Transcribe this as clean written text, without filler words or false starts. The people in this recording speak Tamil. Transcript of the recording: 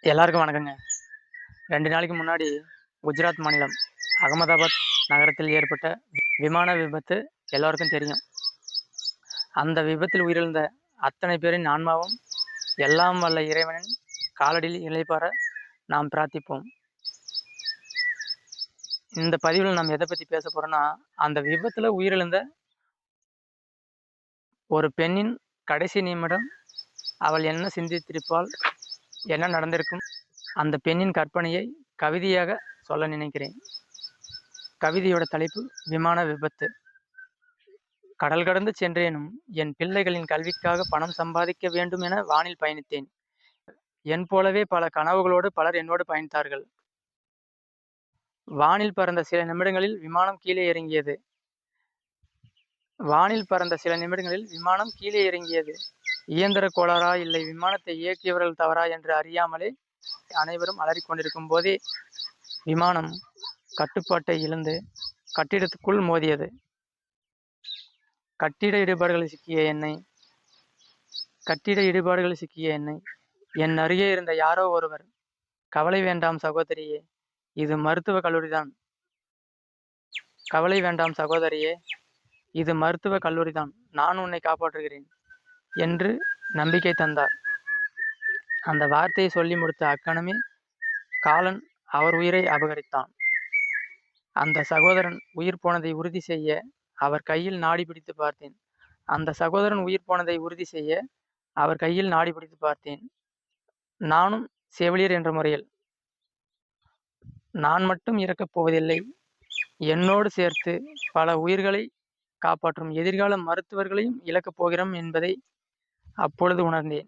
எல்லாருக்கும் வணக்கங்க. 2 நாளைக்கு முன்னாடி குஜராத் மாநிலம் அகமதாபாத் நகரத்தில் ஏற்பட்ட விமான விபத்து எல்லோருக்கும் தெரியும். அந்த விபத்தில் உயிரிழந்த அத்தனை பேரின் ஆன்மாவும் எல்லாம் வல்ல இறைவனின் காலடியில் இளைப்பாற நாம் பிரார்த்திப்போம். இந்த பதிவில் நாம் எதை பற்றி பேச போறோம்னா, அந்த விபத்தில் உயிரிழந்த ஒரு பெண்ணின் கடைசி நிமிடம் அவள் என்ன சிந்தித்திருப்பாள், என்ன நடந்திருக்கும், அந்த பெண்ணின் கற்பனையை கவிதையாக சொல்ல நினைக்கிறேன். கவிதையோட தலைப்பு விமான விபத்து. கடல் கடந்து சென்றேனும் என் பிள்ளைகளின் கல்விக்காக பணம் சம்பாதிக்க வேண்டும் என வானில் பயணித்தேன். என் போலவே பல கனவுகளோடு பலர் என்னோடு பயணித்தார்கள். வானில் பறந்த சில நிமிடங்களில் விமானம் கீழே இறங்கியது. இயந்திர கோளாறா இல்லை விமானத்தை இயக்கியவர்கள் தவறா என்று அறியாமலே அனைவரும் அலறிக்கொண்டிருக்கும் போதே விமானம் கட்டுப்பாட்டை இழந்து கட்டிடத்துக்குள் மோதியது. கட்டிட இடிபாடுகளில் சிக்கிய என்னை என் அருகே இருந்த யாரோ ஒருவர், கவலை வேண்டாம் சகோதரியே, இது மருத்துவ கல்லூரிதான். நான் உன்னை காப்பாற்றுகிறேன் என்று நம்பிக்கை தந்தார். அந்த வார்த்தையை சொல்லி முடித்த அக்கணமே காலன் அவர் உயிரை அபகரித்தான். அந்த சகோதரன் உயிர் போனதை உறுதி செய்ய அவர் கையில் நாடி பிடித்து பார்த்தேன். நானும் செவிலியர் என்ற முறையில், நான் மட்டும் இறக்கப் போவதில்லை, என்னோடு சேர்த்து பல உயிர்களை காப்பாற்றும் எதிர்கால மருத்துவர்களையும் இழக்கப் போகிறோம் என்பதை அப்பொழுது உணர்ந்தேன்.